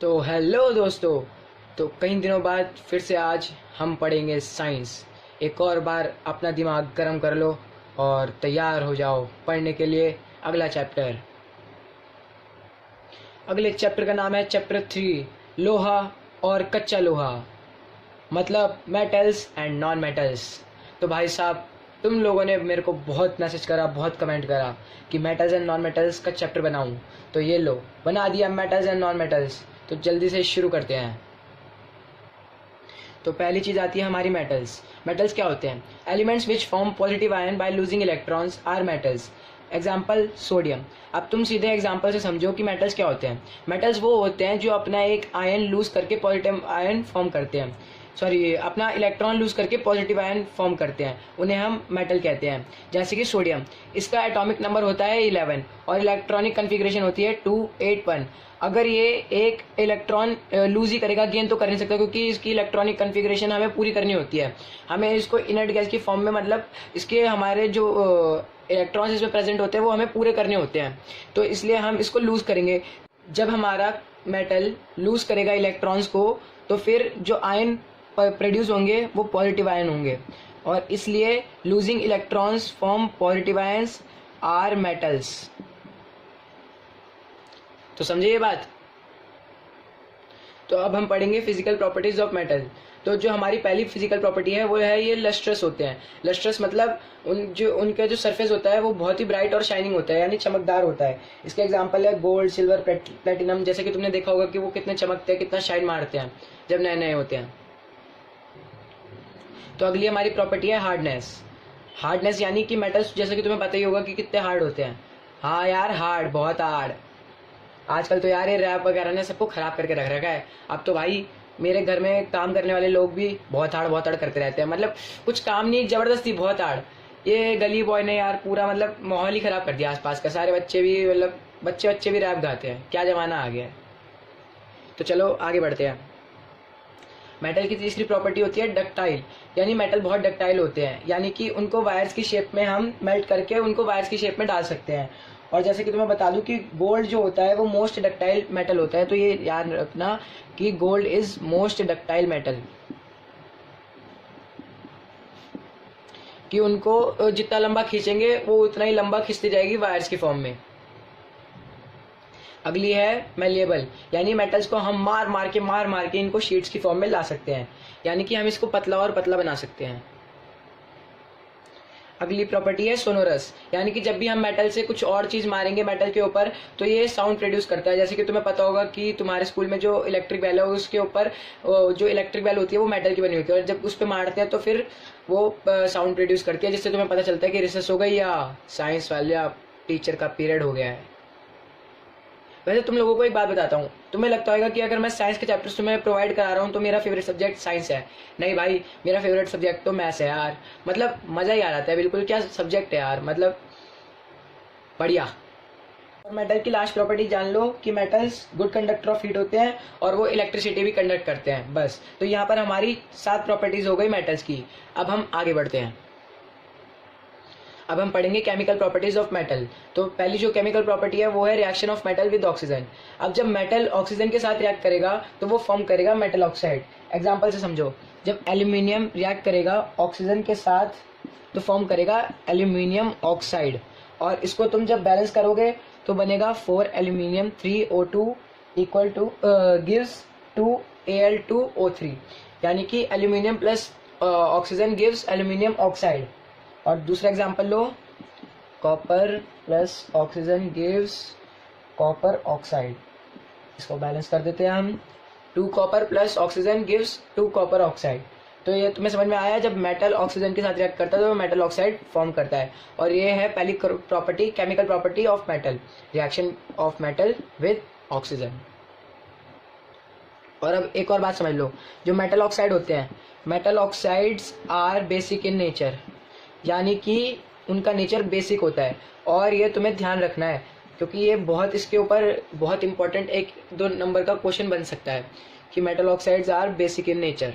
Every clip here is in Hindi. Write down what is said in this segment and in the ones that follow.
तो हेलो दोस्तों। तो कई दिनों बाद फिर से आज हम पढ़ेंगे साइंस। एक और बार अपना दिमाग गर्म कर लो और तैयार हो जाओ पढ़ने के लिए अगला चैप्टर। अगले चैप्टर का नाम है चैप्टर 3, लोहा और कच्चा लोहा, मतलब मेटल्स एंड नॉन मेटल्स। तो भाई साहब, तुम लोगों ने मेरे को बहुत मैसेज करा, बहुत कमेंट करा कि मेटल्स एंड नॉन मेटल्स का चैप्टर बनाऊं, तो ये लो बना दिया मेटल्स एंड नॉन मेटल्स। तो जल्दी से शुरू करते हैं। तो पहली चीज आती है हमारी मेटल्स। मेटल्स क्या होते हैं? Elements which form positive ion by losing electrons are metals. Example sodium. अब तुम सीधे एग्जाम्पल से समझो कि मेटल्स क्या होते हैं। मेटल्स वो होते हैं जो अपना एक आयन लूज करके पॉजिटिव आयन फॉर्म करते हैं, अपना इलेक्ट्रॉन लूज करके पॉजिटिव आयन फॉर्म करते हैं, उन्हें हम मेटल कहते हैं। जैसे कि सोडियम, इसका एटॉमिक नंबर होता है 11 और इलेक्ट्रॉनिक कन्फिग्रेशन होती है 281। अगर ये एक इलेक्ट्रॉन लूज ही करेगा, गेन तो कर नहीं सकता, क्योंकि इसकी इलेक्ट्रॉनिक कन्फिग्रेशन हमें पूरी करनी होती है। हमें इसको इनर्ट गैस की फॉर्म में, मतलब इसके हमारे जो इलेक्ट्रॉन्स इसमें प्रेजेंट होते हैं वो हमें पूरे करने होते हैं, तो इसलिए हम इसको लूज करेंगे। जब हमारा मेटल लूज करेगा इलेक्ट्रॉन्स को, तो फिर जो आयन प्रोड्यूस होंगे वो पॉजिटिव आयन होंगे, और इसलिए losing electrons form positive ions are metals. तो समझे ये बात। तो अब हम पढ़ेंगे फिजिकल प्रॉपर्टीज ऑफ मेटल। तो जो हमारी पहली फिजिकल प्रॉपर्टी है वो है ये लस्ट्रस होते हैं। लस्ट्रस मतलब उनका जो सरफेस होता है वो बहुत ही ब्राइट और शाइनिंग होता है, यानी चमकदार होता है। इसके एग्जांपल है गोल्ड, सिल्वर, प्लेटिनम। जैसे कि तुमने देखा होगा कि वो कितने चमकते हैं, कितना शाइन मारते हैं जब नए नए होते हैं। तो अगली हमारी प्रॉपर्टी है हार्डनेस। हार्डनेस यानी कि मेटल्स, जैसे कि तुम्हें पता ही होगा कि कितने हार्ड होते हैं। हाँ यार, हार्ड, बहुत हार्ड। आजकल तो यार ये रैप वगैरह ने सबको खराब करके रख रखा है। अब तो भाई मेरे घर में काम करने वाले लोग भी बहुत हार्ड करते रहते हैं, मतलब कुछ काम नहीं, जबरदस्ती बहुत हार्ड। ये गली बॉय ने यार पूरा मतलब माहौल ही खराब कर दिया। आसपास का सारे बच्चे भी, मतलब बच्चे भी रैप गाते हैं। क्या जमाना आ गया है। तो चलो आगे बढ़ते हैं। मेटल की तीसरी प्रॉपर्टी होती है डक्टाइल, यानी मेटल बहुत डक्टाइल होते हैं, यानी कि उनको वायर्स की शेप में हम मेल्ट करके उनको वायर्स की शेप में डाल सकते हैं। और जैसे कि तुम्हें बता दूं कि गोल्ड जो होता है वो मोस्ट डक्टाइल मेटल होता है, तो ये याद रखना कि gold is most ductile metal, कि उनको जितना लंबा खींचेंगे वो उतना ही लंबा खींचती जाएगी वायर्स की फॉर्म में। अगली है मेलिएबल, यानी मेटल्स को हम मार मार के इनको शीट्स की फॉर्म में ला सकते हैं, यानी कि हम इसको पतला और पतला बना सकते हैं। अगली प्रॉपर्टी है सोनोरस, यानी कि जब भी हम मेटल से कुछ और चीज मारेंगे मेटल के ऊपर तो ये साउंड प्रोड्यूस करता है। जैसे कि तुम्हें पता होगा कि तुम्हारे स्कूल में जो इलेक्ट्रिक बेल है उसके ऊपर जो इलेक्ट्रिक बेल होती है वो मेटल की बनी होती है, और जब उस पर मारते हैं तो फिर वो साउंड प्रोड्यूस करती है, जिससे तुम्हें पता चलता है कि रिसर्च हो गई या साइंस वाले या टीचर का पीरियड हो गया है। वैसे तुम लोगों को एक बात बताता हूँ, तुम्हें लगता होगा कि अगर मैं साइंस के चैप्टर्स तुम्हें प्रोवाइड करा रहा हूँ तो मेरा फेवरेट सब्जेक्ट साइंस है। नहीं भाई, मेरा फेवरेट सब्जेक्ट तो मैथ्स है यार, मतलब मजा ही आ जाता है बिल्कुल। क्या सब्जेक्ट है यार, मतलब बढ़िया। और मेटल की लास्ट प्रॉपर्टी जान लो कि metals good conductor of heat होते हैं और वो इलेक्ट्रिसिटी भी कंडक्ट करते हैं। बस, तो यहाँ पर हमारी 7 प्रॉपर्टीज हो गई मेटल्स की। अब हम आगे बढ़ते हैं। अब हम पढ़ेंगे केमिकल प्रॉपर्टीज ऑफ मेटल। तो पहली जो केमिकल प्रॉपर्टी है वो है reaction of metal with oxygen. अब जब मेटल ऑक्सीजन के साथ रिएक्ट करेगा तो वो फॉर्म करेगा मेटल ऑक्साइड। एग्जांपल से समझो, जब एल्यूमिनियम रिएक्ट करेगा ऑक्सीजन के साथ तो फॉर्म करेगा एल्यूमिनियम ऑक्साइड, और इसको तुम जब बैलेंस करोगे तो बनेगा 4 aluminium 3O2 equal two gives 2 Al2O3, यानी कि aluminium plus oxygen gives aluminium oxide. और दूसरा एग्जांपल लो, copper plus oxygen gives copper oxide. इसको बैलेंस कर देते हैं हम, 2 copper plus oxygen gives 2 copper oxide. तो ये तुम्हें समझ में आया, जब मेटल ऑक्सीजन के साथ रिएक्ट करता है तो मेटल ऑक्साइड फॉर्म करता है। और ये है पहली property, chemical property of metal, reaction of metal with oxygen. और अब एक और बात समझ लो, जो मेटल ऑक्साइड होते हैं, metal oxides are basic in nature, यानी कि उनका नेचर बेसिक होता है। और ये तुम्हें ध्यान रखना है क्योंकि ये बहुत, इसके ऊपर बहुत इंपॉर्टेंट 1-2 नंबर का क्वेश्चन बन सकता है कि metal oxides are basic in nature.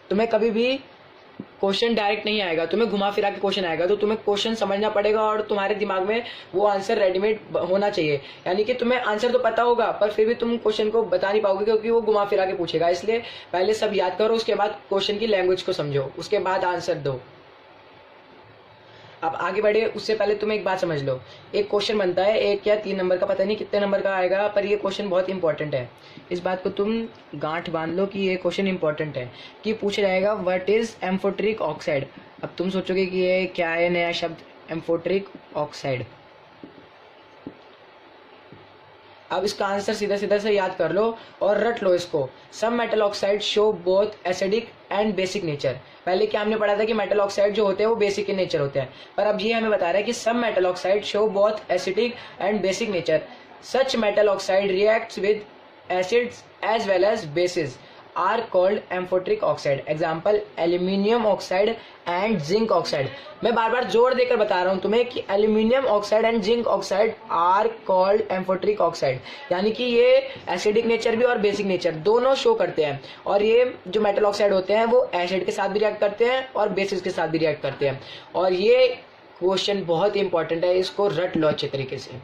तुम्हें कभी भी क्वेश्चन डायरेक्ट नहीं आएगा, तुम्हें घुमा फिरा के क्वेश्चन आएगा, तो तुम्हें क्वेश्चन समझना पड़ेगा और तुम्हारे दिमाग में वो आंसर रेडीमेड होना चाहिए। यानी कि तुम्हें आंसर तो पता होगा पर फिर भी तुम क्वेश्चन को बता नहीं पाओगे क्योंकि वो घुमा फिरा के पूछेगा। इसलिए पहले सब याद करो, उसके बाद क्वेश्चन की लैंग्वेज को समझो, उसके बाद आंसर दो। अब आगे बढ़े उससे पहले तुम एक बात समझ लो, एक क्वेश्चन बनता है 1 या 3 नंबर का, पता नहीं कितने नंबर का आएगा, पर ये क्वेश्चन बहुत इंपॉर्टेंट है। इस बात को तुम गांठ बांध लो कि ये क्वेश्चन इंपॉर्टेंट है कि पूछा जाएगा व्हाट इज एम्फोटेरिक ऑक्साइड। अब तुम सोचोगे कि ये क्या है नया शब्द, एम्फोटेरिक ऑक्साइड। अब इसका आंसर सीधा सीधा से याद कर लो और रट लो इसको। Some metal oxide show both acidic and basic nature. पहले क्या हमने पढ़ा था कि मेटल ऑक्साइड जो होते हैं वो बेसिक इन नेचर होते हैं, पर अब ये हमें बता रहा है कि some metal oxide show both acidic and basic nature. Such metal oxide reacts with acids as well as bases are called amphoteric oxide. Example aluminium oxide and zinc oxide. मैं बार बार जोर देकर बता रहा हूं तुम्हें कि aluminium oxide and zinc oxide are called amphoteric oxide. यानी कि ये एसिडिक नेचर भी और बेसिक नेचर दोनों शो करते हैं, और ये जो मेटल ऑक्साइड होते हैं वो एसिड के साथ भी रिएक्ट करते हैं और बेसिस के साथ भी रिएक्ट करते हैं। और ये क्वेश्चन बहुत इंपॉर्टेंट है, इसको रट लो अच्छे तरीके से।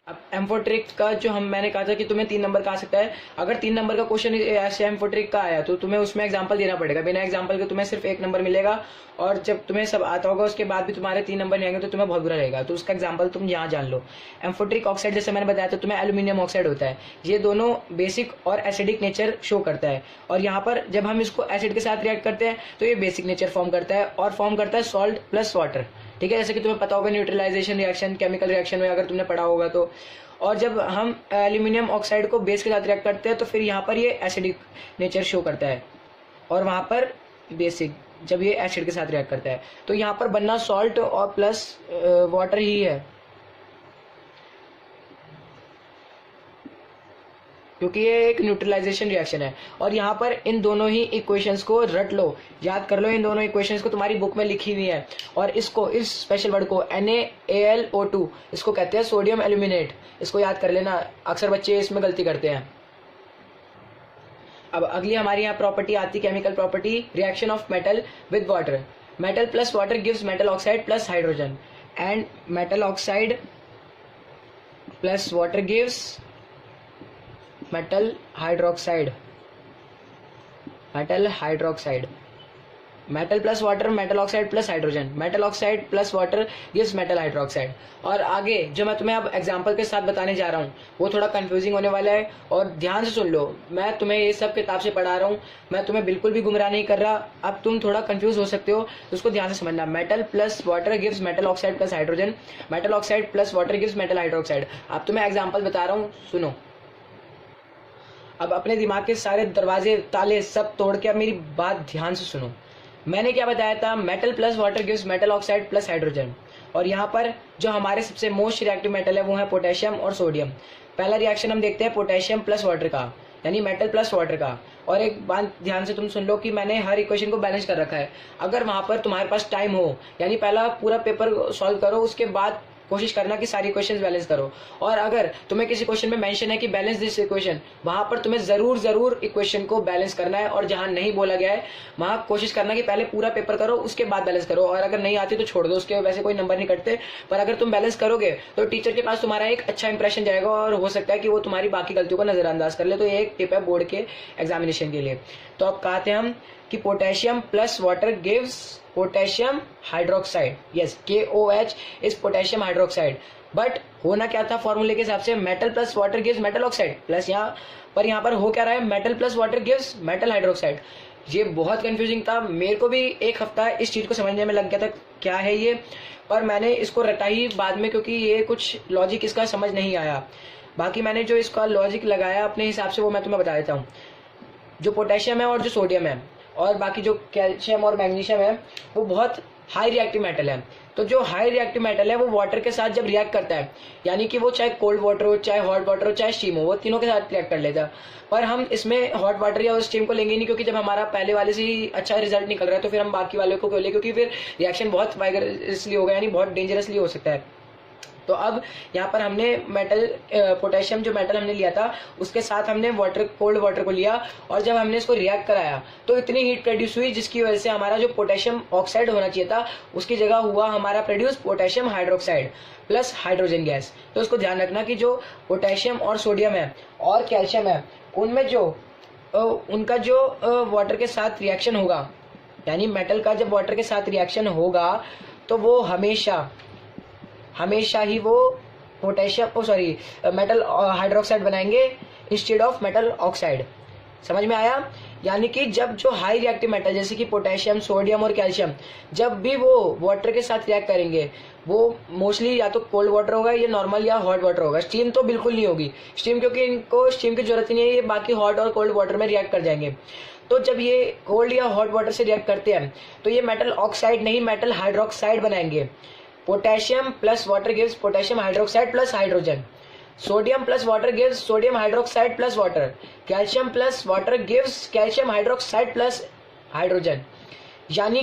अब एम्फोटेरिक का जो मैंने कहा था कि तुम्हें 3 नंबर का आ सकता है, अगर 3 नंबर का क्वेश्चन ऐसे एम्फोटेरिक का आया तो तुम्हें उसमें एग्जांपल देना पड़ेगा। बिना एग्जांपल के तुम्हें सिर्फ 1 नंबर मिलेगा, और जब तुम्हें सब आता होगा उसके बाद भी तुम्हारे 3 नंबर नहीं आएंगे तो तुम्हें बहुत बुरा रहेगा। तो उसका एग्जांपल तुम यहाँ जान लो। एम्फोटेरिक ऑक्साइड जैसे मैंने बताया था तुम्हें एल्यूमिनियम ऑक्साइड होता है, ये दोनों बेसिक और एसिडिक नेचर शो करता है, और यहाँ पर जब हम इसको एसिड के साथ रिएक्ट करते हैं तो ये बेसिक नेचर फॉर्म करता है और फॉर्म करता है सॉल्ट प्लस वाटर। ठीक है, जैसे कि तुम्हें पता होगा न्यूट्रलाइजेशन रिएक्शन केमिकल रिएक्शन में अगर तुमने पढ़ा होगा तो। और जब हम एल्यूमिनियम ऑक्साइड को बेस के साथ रिएक्ट करते हैं तो फिर यहाँ पर ये एसिडिक नेचर शो करता है, और वहाँ पर बेसिक जब ये एसिड के साथ रिएक्ट करता है तो यहाँ पर बनना सॉल्ट और प्लस वाटर ही है, क्योंकि ये एक न्यूट्रलाइजेशन रिएक्शन है। और यहाँ पर इन दोनों ही इक्वेशंस को रट लो, याद कर लो। इन दोनों इक्वेशंस को तुम्हारी बुक में लिखी हुई है, और इसको इस स्पेशल वर्ड को NaAlO2 इसको कहते हैं सोडियम एल्यूमिनेट। इसको याद कर लेना, अक्सर बच्चे इसमें गलती करते हैं। अब अगली हमारी यहाँ प्रॉपर्टी आती है, chemical property, reaction of metal with water. Metal plus water gives metal oxide plus hydrogen, and metal oxide plus water gives metal hydroxide। metal hydroxide, metal plus water, metal oxide plus hydrogen, metal oxide plus water gives metal hydroxide। और आगे जो मैं तुम्हें अब एग्जांपल के साथ बताने जा रहा हूँ वो थोड़ा कंफ्यूजिंग होने वाला है, और ध्यान से सुन लो। मैं तुम्हें ये सब किताब से पढ़ा रहा हूँ, मैं तुम्हें बिल्कुल भी गुमराह नहीं कर रहा। अब तुम थोड़ा कंफ्यूज हो सकते हो तो उसको ध्यान से समझना। Metal plus water gives metal oxide plus hydrogen, metal oxide plus water gives metal hydroxide. अब तुम्हें एग्जाम्पल बता रहा हूँ, सुनो। अब अपने दिमाग के सारे दरवाजे ताले सब तोड़ के अब मेरी बात ध्यान से सुनो। मैंने क्या बताया था, metal plus water gives metal oxide plus hydrogen, और यहाँ पर जो हमारे सबसे मोस्ट रिएक्टिव मेटल है वो है पोटेशियम और सोडियम। पहला रिएक्शन हम देखते हैं पोटेशियम प्लस वाटर का, यानी मेटल प्लस वाटर का। और एक बात ध्यान से तुम सुन लो कि मैंने हर इक्वेशन को बैलेंस कर रखा है। अगर वहां पर तुम्हारे पास टाइम हो, यानी पहला पूरा पेपर सॉल्व करो, उसके बाद कोशिश करना कि सारी इक्वेशंस बैलेंस करो। और अगर तुम्हें किसी क्वेश्चन में मेंशन है कि बैलेंस दिस इक्वेशन, वहां पर तुम्हें जरूर इक्वेशन को बैलेंस करना है, और जहां नहीं बोला गया है वहां कोशिश करना कि पहले पूरा पेपर करो उसके बाद बैलेंस करो। और अगर नहीं आती तो छोड़ दो, उसके वैसे कोई नंबर नहीं कटते, पर अगर तुम बैलेंस करोगे तो टीचर के पास तुम्हारा एक अच्छा इंप्रेशन जाएगा, और हो सकता है कि वो तुम्हारी बाकी गलतियों को नजरअंदाज कर ले। तो ये एक टिप है बोर्ड के एग्जामिनेशन के लिए। तो अब कहते हैं हम कि potassium plus water gives potassium hydroxide. Yes, KOH is potassium hydroxide. But होना क्या था फॉर्मूले के हिसाब से, metal plus water gives metal oxide plus यहाँ पर हो क्या रहा है, metal plus water gives metal hydroxide. ये बहुत कंफ्यूजिंग था, मेरे को भी एक हफ्ता इस चीज को समझने में लग गया था क्या है ये, पर मैंने इसको रटा ही बाद में, क्योंकि ये कुछ लॉजिक इसका समझ नहीं आया। बाकी मैंने जो इसका लॉजिक लगाया अपने हिसाब से वो मैं तुम्हें बता देता हूँ। जो पोटेशियम है और जो सोडियम है और बाकी जो कैल्शियम और मैग्नीशियम है वो बहुत हाई रिएक्टिव मेटल है। तो जो हाई रिएक्टिव मेटल है वो वाटर के साथ जब रिएक्ट करता है, यानी कि वो चाहे कोल्ड वाटर हो, चाहे हॉट वाटर हो, चाहे स्टीम हो, वो तीनों के साथ रिएक्ट कर लेता है। पर हम इसमें हॉट वाटर या स्टीम को लेंगे नहीं, क्योंकि जब हमारा पहले वाले से ही अच्छा रिजल्ट निकल रहा है तो फिर हम बाकी वाले को क्यों ले, क्योंकि फिर रिएक्शन बहुत वायरसली होगा, यानी बहुत डेंजरसली हो सकता है। तो अब यहाँ पर हमने मेटल पोटेशियम जो मेटल हमने लिया था उसके साथ हमने वाटर, कोल्ड वाटर को लिया, और जब हमने इसको रिएक्ट कराया तो इतनी हीट प्रोड्यूस हुई जिसकी वजह से हमारा जो पोटेशियम ऑक्साइड होना चाहिए था उसकी जगह हुआ हमारा produce potassium hydroxide plus hydrogen gas. तो इसको ध्यान रखना कि जो पोटेशियम और सोडियम है और कैल्शियम है उनमें जो उनका जो वाटर के साथ रिएक्शन होगा, यानी मेटल का जब वाटर के साथ रिएक्शन होगा तो वो हमेशा ही वो पोटेशियम मेटल हाइड्रोक्साइड बनाएंगे इंस्टेड ऑफ मेटल ऑक्साइड। समझ में आया? यानी कि जब जो हाई रिएक्टिव मेटल जैसे कि पोटेशियम, सोडियम और कैल्शियम जब भी वो वाटर के साथ रिएक्ट करेंगे वो मोस्टली या तो कोल्ड वाटर होगा या नॉर्मल या हॉट वाटर होगा। स्टीम तो बिल्कुल नहीं होगी, स्टीम क्योंकि इनको स्टीम की जरूरत ही नहीं है, ये बाकी हॉट और कोल्ड वाटर में रिएक्ट कर जाएंगे। तो जब ये कोल्ड या हॉट वाटर से रिएक्ट करते हैं तो ये मेटल ऑक्साइड नहीं मेटल हाइड्रोक्साइड बनाएंगे। Potassium plus water gives potassium hydroxide plus hydrogen, sodium plus water gives sodium hydroxide plus water, calcium plus water gives calcium hydroxide plus hydrogen. यानी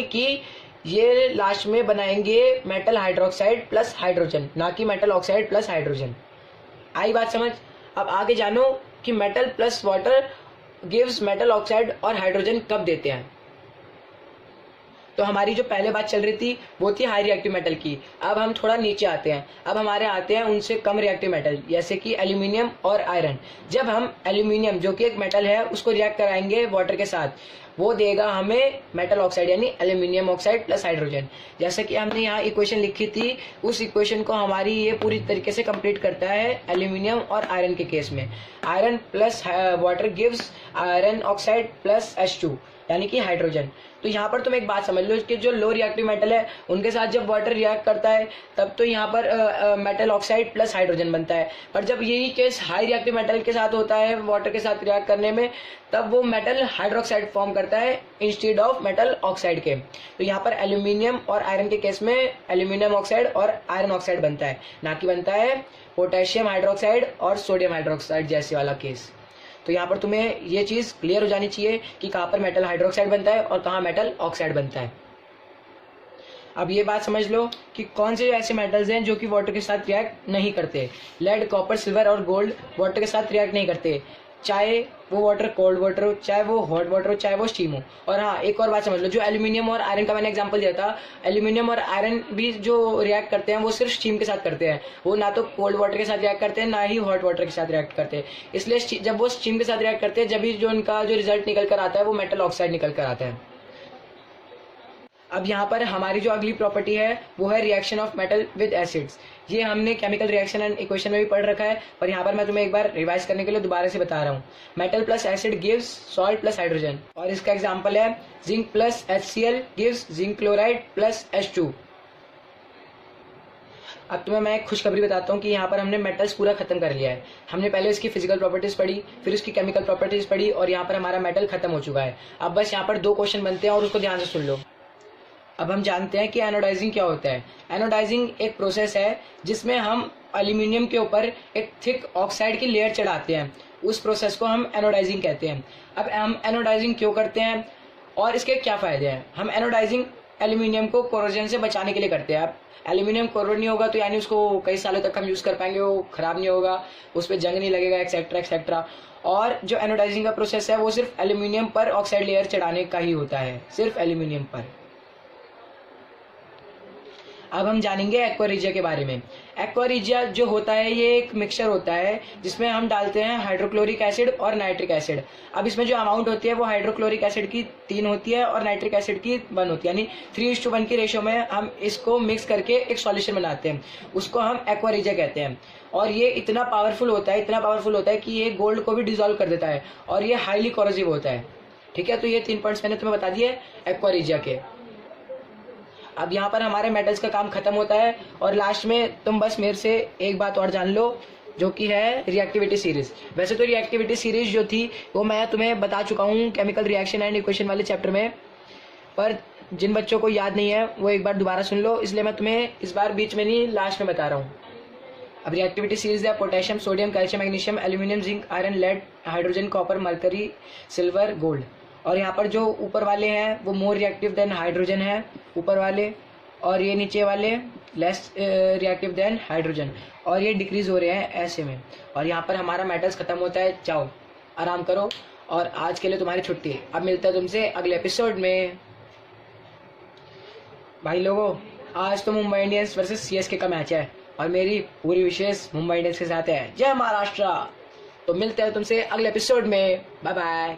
कि ये लास्ट में बनाएंगे मेटल हाइड्रोक्साइड प्लस हाइड्रोजन, ना कि मेटल ऑक्साइड प्लस हाइड्रोजन। आई बात समझ? अब आगे जानो कि metal plus water gives metal oxide और हाइड्रोजन कब देते हैं। तो हमारी जो पहले बात चल रही थी वो थी हाई रिएक्टिव मेटल की। अब हम थोड़ा नीचे आते हैं, अब हमारे आते हैं उनसे कम रिएक्टिव मेटल जैसे कि एल्यूमिनियम और आयरन। जब हम एल्यूमिनियम जो कि एक मेटल है उसको रिएक्ट कराएंगे वाटर के साथ वो देगा हमें मेटल ऑक्साइड यानी एल्यूमिनियम ऑक्साइड प्लस हाइड्रोजन। जैसे कि हमने यहाँ इक्वेशन लिखी थी उस इक्वेशन को हमारी ये पूरी तरीके से कंप्लीट करता है एल्यूमिनियम और आयरन के केस में। Iron plus water gives iron oxide plus H2 यानी कि हाइड्रोजन। तो यहाँ पर तुम एक बात समझ लो कि जो लो रिएक्टिव मेटल है उनके साथ जब वाटर रिएक्ट करता है तब तो यहाँ पर मेटल ऑक्साइड प्लस हाइड्रोजन बनता है, पर जब यही केस हाई रिएक्टिव मेटल के साथ होता है वाटर के साथ रिएक्ट करने में तब वो मेटल हाइड्रोक्साइड फॉर्म करता है इंस्टेड ऑफ मेटल ऑक्साइड के। तो यहाँ पर एल्यूमिनियम और आयरन के केस में एल्यूमिनियम ऑक्साइड और आयरन ऑक्साइड बनता है, ना कि बनता है पोटेशियम हाइड्रोक्साइड और सोडियम हाइड्रोक्साइड जैसे वाला केस। तो यहाँ पर तुम्हें ये चीज क्लियर हो जानी चाहिए कि कहाँ पर मेटल हाइड्रोक्साइड बनता है और कहाँ मेटल ऑक्साइड बनता है। अब ये बात समझ लो कि कौन से ऐसे मेटल्स हैं जो कि वाटर के साथ रिएक्ट नहीं करते। लेड, कॉपर, सिल्वर और गोल्ड वाटर के साथ रिएक्ट नहीं करते, चाहे वो वाटर कोल्ड वाटर हो, चाहे वो हॉट वाटर हो, चाहे वो स्टीम हो। और हाँ, एक और बात समझ लो, जो एल्यूमिनियम और आयरन का मैंने एग्जांपल दिया था, एल्यूमिनियम और आयरन भी जो रिएक्ट करते हैं वो सिर्फ स्टीम के साथ करते हैं, वो ना तो कोल्ड वाटर के साथ रिएक्ट करते हैं ना ही हॉट वाटर के साथ रिएक्ट करते हैं। इसलिए जब वो स्टीम के साथ रिएक्ट करते हैं जब भी जो उनका जो रिजल्ट निकल कर आता है वो मेटल ऑक्साइड निकल कर आता है। अब यहाँ पर हमारी जो अगली प्रॉपर्टी है वो है reaction of metal with acids. ये हमने केमिकल रिएक्शन एंड इक्वेशन में भी पढ़ रखा है, पर यहाँ पर मैं तुम्हें एक बार रिवाइज करने के लिए दोबारा से बता रहा हूँ। Metal plus acid gives salt plus hydrogen, और इसका एग्जांपल है zinc plus HCl gives zinc chloride plus H2। अब तुम्हें मैं एक खुशखबरी बताता हूँ कि यहाँ पर हमने मेटल्स पूरा खत्म कर लिया है। हमने पहले इसकी फिजिकल प्रॉपर्टीज पढ़ी, फिर उसकी केमिकल प्रॉपर्टीज पढ़ी, और यहाँ पर हमारा मेटल खत्म हो चुका है। अब बस यहाँ पर 2 क्वेश्चन बनते हैं और उसको ध्यान से सुन लो। अब हम जानते हैं कि एनोडाइजिंग क्या होता है। एनोडाइजिंग एक प्रोसेस है जिसमें हम एल्यूमिनियम के ऊपर एक थिक ऑक्साइड की लेयर चढ़ाते हैं, उस प्रोसेस को हम एनोडाइजिंग कहते हैं। अब हम एनोडाइजिंग क्यों करते हैं और इसके क्या फायदे हैं? हम एनोडाइजिंग एल्यूमिनियम को कोरोजन से बचाने के लिए करते हैं। अब एल्यूमिनियम कोरोड नहीं होगा तो यानी उसको कई सालों तक हम यूज कर पाएंगे, वो खराब नहीं होगा, उस पर जंग नहीं लगेगा, एक्सेट्रा एक्सेट्रा। और जो एनोडाइजिंग का प्रोसेस है वो सिर्फ एल्यूमिनियम पर ऑक्साइड लेयर चढ़ाने का ही होता है, सिर्फ एल्यूमिनियम पर। अब हम जानेंगे एक्वा रिजिया के बारे में। एक्वा रिजिया जो होता है ये एक मिक्सचर होता है जिसमें हम डालते हैं हाइड्रोक्लोरिक एसिड और नाइट्रिक एसिड। अब इसमें जो अमाउंट होती है वो हाइड्रोक्लोरिक एसिड की 3 होती है और नाइट्रिक एसिड की 1 होती है, यानी 3:1 की रेशियो में हम इसको मिक्स करके एक सॉल्यूशन बनाते हैं, उसको हम एक्वा रिजिया कहते हैं। और ये इतना पावरफुल होता है कि ये गोल्ड को भी डिजोल्व कर देता है और ये हाईली कोरोसिव होता है। ठीक है, तो ये 3 पॉइंट्स मैंने तुम्हें बता दिए एक्वा रिजिया के। अब यहाँ पर हमारे मेटल्स का काम खत्म होता है और लास्ट में तुम बस मेरे से एक बात और जान लो जो कि है रिएक्टिविटी सीरीज। वैसे तो रिएक्टिविटी सीरीज जो थी वो मैं तुम्हें बता चुका हूँ केमिकल रिएक्शन एंड इक्वेशन वाले चैप्टर में, पर जिन बच्चों को याद नहीं है वो एक बार दोबारा सुन लो, इसलिए मैं तुम्हें इस बार बीच में नहीं लास्ट में बता रहा हूँ। अब रिएक्टिविटी सीरीज है potassium, sodium, calcium, magnesium, aluminium, zinc, iron, lead, hydrogen, copper, mercury, silver, gold. और यहाँ पर जो ऊपर वाले हैं वो मोर रिएक्टिव देन हाइड्रोजन है ऊपर वाले, और ये नीचे वाले लेस रिएक्टिव देन हाइड्रोजन, और ये डिक्रीज हो रहे हैं ऐसे में, और यहाँ पर हमारा मेटल्स खत्म होता है। जाओ आराम करो, और आज के लिए तुम्हारी छुट्टी। अब मिलता है तुमसे अगले एपिसोड में। भाई लोगों, आज तो मुंबई इंडियंस वर्सेस सीएसके का मैच है, और मेरी पूरी विशेष मुंबई इंडियंस के साथ है। जय महाराष्ट्र। तो मिलते हैं तुमसे अगले एपिसोड में। Bye bye.